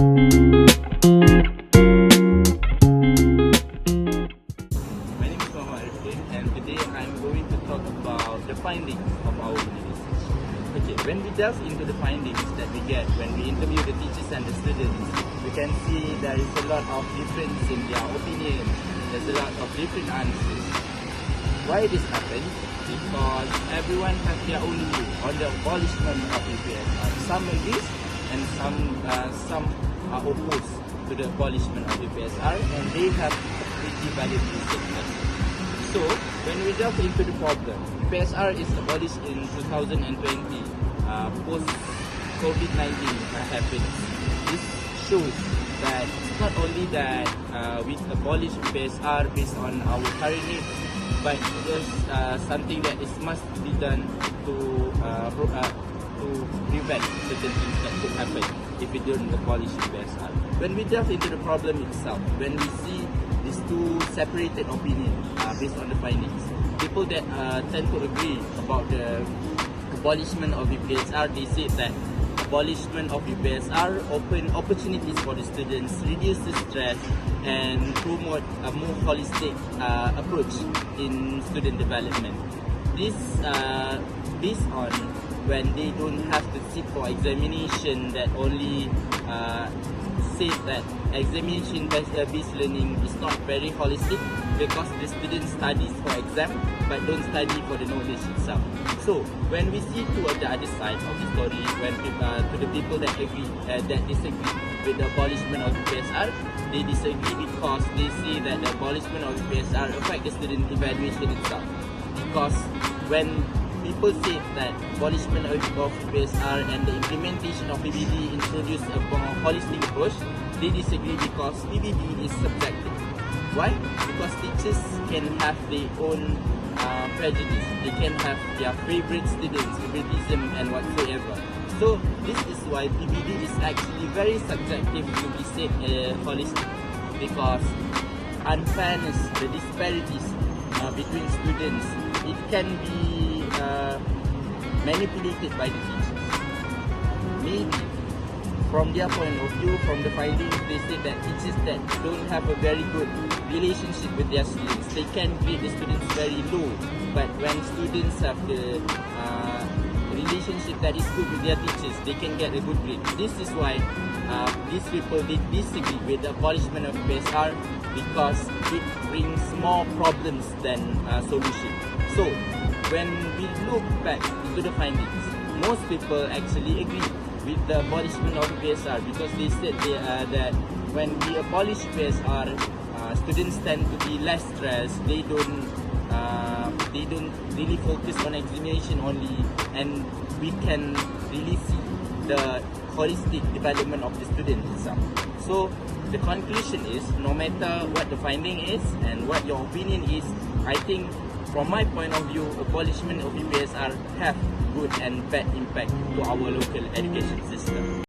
And today I'm going to talk about the findings of our university. Okay, when we delve into the findings that we get when we interview the teachers and the students, we can see there is a lot of difference in their opinion. There's a lot of different answers. Why this happens? Because everyone has their own view on the abolishment of UPSR. Some agree and some are opposed to the abolishment of UPSR, and they have pretty valid reasons. So, when we delve into the problem, UPSR is abolished in 2020, post-COVID-19 happened. This shows that it's not only that we abolish UPSR based on our current needs, but there's something that must be done to prevent certain things that could happen if we don't abolish UPSR. When we delve into the problem itself, when we see these two separated opinions based on the findings, people that tend to agree about the abolishment of UPSR, they say that abolishment of UPSR open opportunities for the students, reduce the stress, and promote a more holistic approach in student development. This based on when they don't have to sit for examination that only says that examination-based learning is not very holistic because the student studies for exam but don't study for the knowledge itself. So when we see toward the other side of the story, when to the people that agree that disagree with the abolishment of UPSR, they disagree because they say that the abolishment of UPSR affects the student evaluation itself. Because when people say that abolishment of UPSR and the implementation of PBD introduce a more holistic approach, they disagree because PBD is subjective. Why? Because teachers can have their own prejudice. They can have their favorite students, favoritism and whatsoever. So this is why PBD is actually very subjective to be said holistic, because unfairness, the disparities between students, it can be manipulated by the teachers. Maybe from their point of view, from the findings, they say that teachers that don't have a very good relationship with their students, they can grade the students very low. But when students have the relationship that is good with their teachers, they can get a good grade. This is why these people they disagree with the abolishment of UPSR, because it brings more problems than solutions. So when we look back into the findings, most people actually agree with the abolishment of UPSR because they said that when we abolish UPSR, students tend to be less stressed. They don't really focus on examination only, and we can really see the holistic development of the student itself. So the conclusion is, no matter what the finding is and what your opinion is, I think from my point of view, abolishment of UPSR have good and bad impact to our local education system.